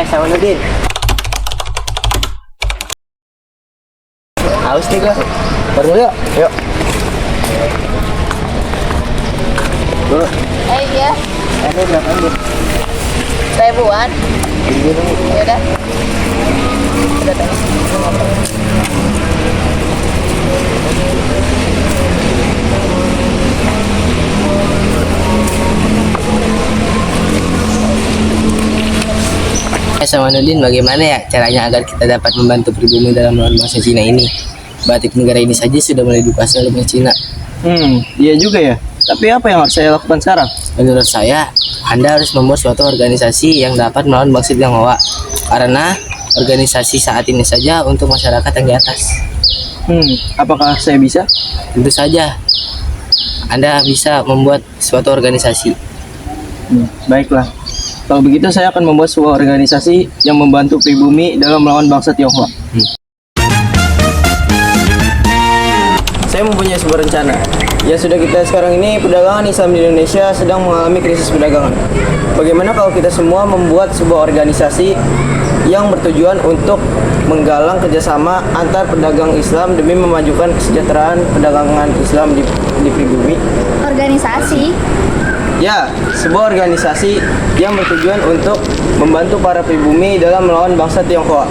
Samanuddin. Haus nih gua. Baru yuk. Yuk. Dulu. Iya. Ini berapa nih? Ribuan. Ini dulu. Ya udah. Udah tahu. Samanuddin, bagaimana ya caranya agar kita dapat membantu pribumi dalam melawan bangsa Cina ini? Batik negara ini saja sudah mulai dikuasai oleh bangsa Cina. Iya juga ya. Tapi apa yang harus saya lakukan sekarang? Menurut saya, Anda harus membuat suatu organisasi yang dapat melawan bangsa Tionghoa. Karena organisasi saat ini saja untuk masyarakat yang di atas. Apakah saya bisa? Tentu saja, Anda bisa membuat suatu organisasi. Baiklah. Kalau begitu saya akan membuat sebuah organisasi yang membantu pribumi dalam melawan bangsa Tionghoa. Saya mempunyai sebuah rencana. Ya sudah kita sekarang ini perdagangan Islam di Indonesia sedang mengalami krisis perdagangan. Bagaimana kalau kita semua membuat sebuah organisasi yang bertujuan untuk menggalang kerjasama antar pedagang Islam demi memajukan kesejahteraan perdagangan Islam di pribumi? Organisasi. Ya, sebuah organisasi yang bertujuan untuk membantu para pribumi dalam melawan bangsa Tionghoa.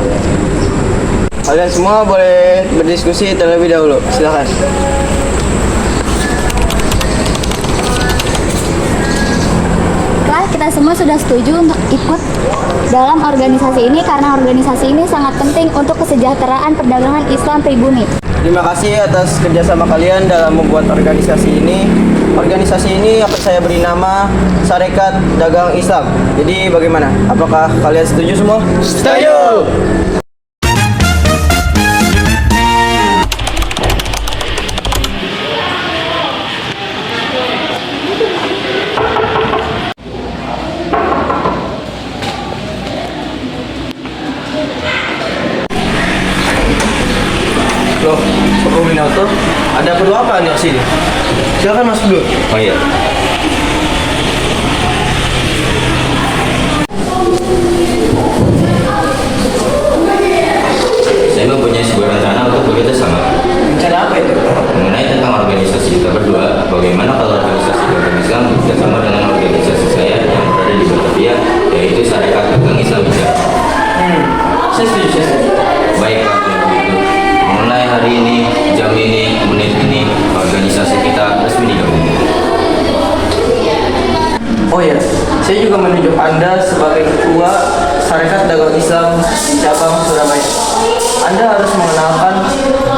Kalian semua boleh berdiskusi terlebih dahulu. Silakan. Kita semua sudah setuju untuk ikut dalam organisasi ini karena organisasi ini sangat penting untuk kesejahteraan perdagangan Islam pribumi. Terima kasih atas kerjasama kalian dalam membuat organisasi ini. Organisasi ini akan saya beri nama Sarekat Dagang Islam. Jadi bagaimana? Apakah kalian setuju semua? Setuju! Loh, Pak Kombinator, ada perlu apa nih sini? Silakan masuk dulu. Oh iya. Saya mempunyai sebuah rencana untuk bekerja sama. Rencana apa itu? Mengenai tentang organisasi kita berdua, bagaimana kalau organisasi Dagang Islam bekerja sama dengan organisasi saya yang berada di Batavia, yaitu Sarekat Dagang Islam Indonesia. Saya setuju. Baik, Pak, kalau begitu. Mulai hari ini, jam ini, menit ini, organisasi kita resmi digabung. Oh ya, saya juga menunjuk Anda sebagai ketua Sarekat Dagang Islam cabang Surabaya. Anda harus mengenalkan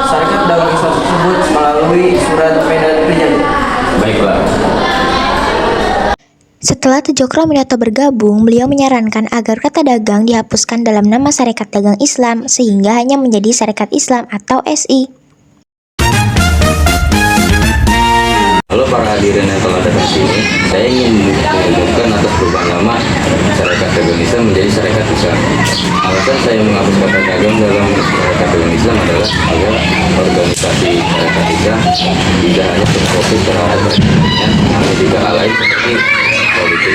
Sarekat Dagang Islam tersebut melalui surat Medan Perjanjian. Baiklah. Setelah Tejokro Aminoto bergabung, beliau menyarankan agar kata dagang dihapuskan dalam nama Sarekat Dagang Islam sehingga hanya menjadi Sarekat Islam atau SI. Halo para hadirin yang telah datang sini, saya ingin mengumumkan atas perubahan nama Sarekat Dagang Islam menjadi Sarekat Islam. Alasan saya menghapus kata dagang dalam Sarekat Dagang Islam adalah agar organisasi Sarekat Islam tidak hanya berfokus terhadap perekonomian, namun juga hal lain seperti politik.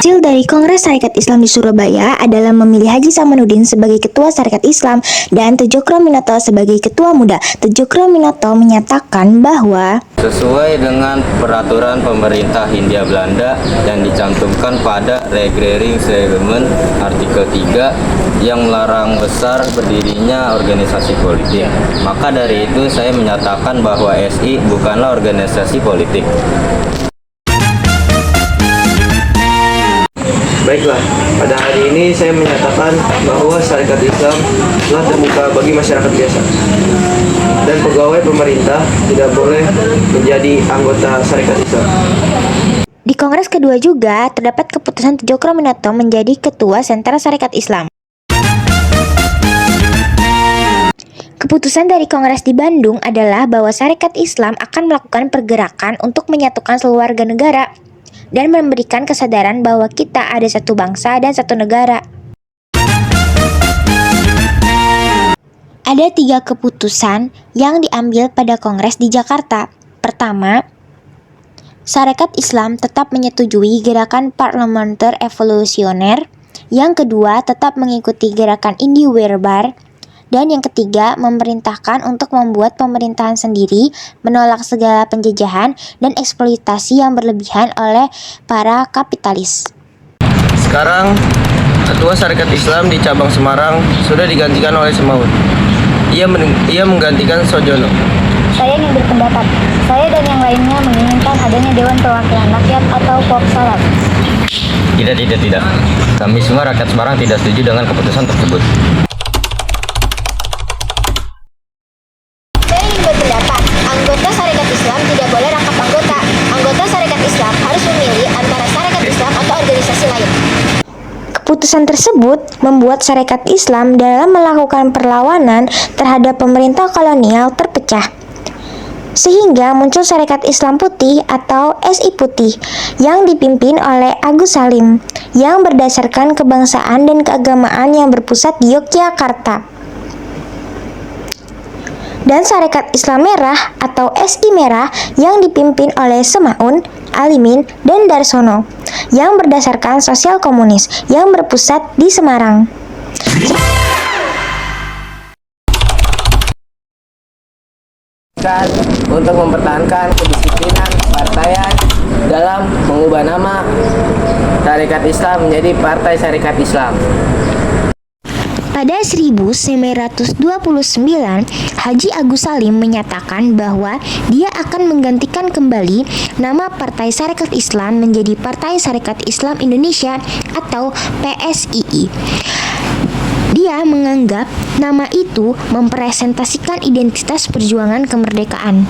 Hasil dari Kongres Sarekat Islam di Surabaya adalah memilih Haji Samanuddin sebagai Ketua Sarekat Islam dan Tejokro Aminoto sebagai Ketua Muda. Tejokro Aminoto menyatakan bahwa Sesuai dengan peraturan pemerintah Hindia Belanda yang dicantumkan pada Regulering Reglement artikel 3 yang melarang besar berdirinya organisasi politik. Maka dari itu saya menyatakan bahwa SI bukanlah organisasi politik. Baiklah, pada hari ini saya menyatakan bahwa Sarekat Islam telah terbuka bagi masyarakat biasa dan pegawai pemerintah tidak boleh menjadi anggota Sarekat Islam. di Kongres kedua juga terdapat keputusan Tejokro Aminoto menjadi Ketua Sentra Sarekat Islam. Keputusan dari Kongres di Bandung adalah bahwa Sarekat Islam akan melakukan pergerakan untuk menyatukan seluruh warga negara dan memberikan kesadaran bahwa kita ada satu bangsa dan satu negara. Ada 3 keputusan yang diambil pada Kongres di Jakarta. Pertama, Sarekat Islam tetap menyetujui gerakan parlementer evolusioner. Yang kedua, tetap mengikuti gerakan Indi-Werbar. Dan yang ketiga, memerintahkan untuk membuat pemerintahan sendiri, menolak segala penjajahan dan eksploitasi yang berlebihan oleh para kapitalis. Sekarang, Ketua Sarekat Islam di cabang Semarang sudah digantikan oleh Semaun. Ia menggantikan Sojono. Saya ingin berpendapat. Saya dan yang lainnya menginginkan adanya Dewan Perwakilan Rakyat atau Popsalat. Tidak. Kami semua rakyat Semarang tidak setuju dengan keputusan tersebut. Saya ingin berpendapat, anggota Sarekat Islam tidak boleh rangkap anggota. Anggota Sarekat Islam harus memilih antara Sarekat Islam atau organisasi lain. Keputusan tersebut membuat Sarekat Islam dalam melakukan perlawanan terhadap pemerintah kolonial terpecah. Sehingga muncul Sarekat Islam Putih atau SI Putih yang dipimpin oleh Agus Salim yang berdasarkan kebangsaan dan keagamaan yang berpusat di Yogyakarta. Dan Sarekat Islam Merah atau SI Merah yang dipimpin oleh Semaun, Alimin, dan Darsono yang berdasarkan sosial komunis yang berpusat di Semarang. Untuk mempertahankan kedisiplinan partaian dalam mengubah nama Sarekat Islam menjadi Partai Sarekat Islam. Pada 1929, Haji Agus Salim menyatakan bahwa dia akan menggantikan kembali nama Partai Sarekat Islam menjadi Partai Sarekat Islam Indonesia atau PSII. Dia menganggap nama itu merepresentasikan identitas perjuangan kemerdekaan.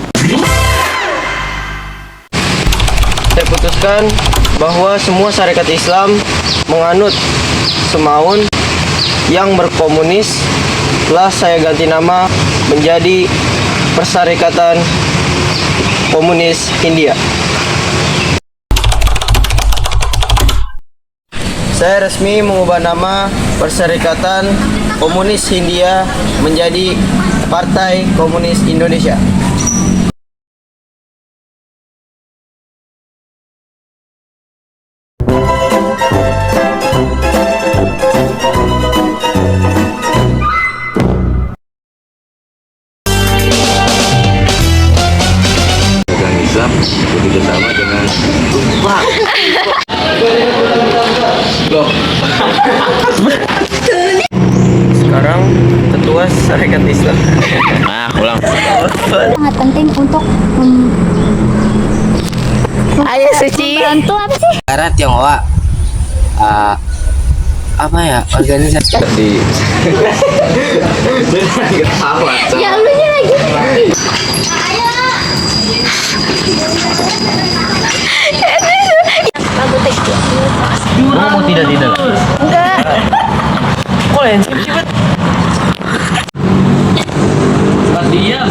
Saya putuskan bahwa semua Sarekat Islam menganut Semaun yang berkomunis. Telah saya ganti nama menjadi Persyarikatan Komunis Hindia. Saya resmi mengubah nama Persyarikatan Komunis Hindia menjadi Partai Komunis Indonesia. Islam begitu sama dengan Sekarang Ketua Sarekat Islam. Sangat penting untuk membantu apa sih? Negara Tionghoa apa ya, organisasi di Ya lu nya lagi. mau tidak Kok lain sih? diam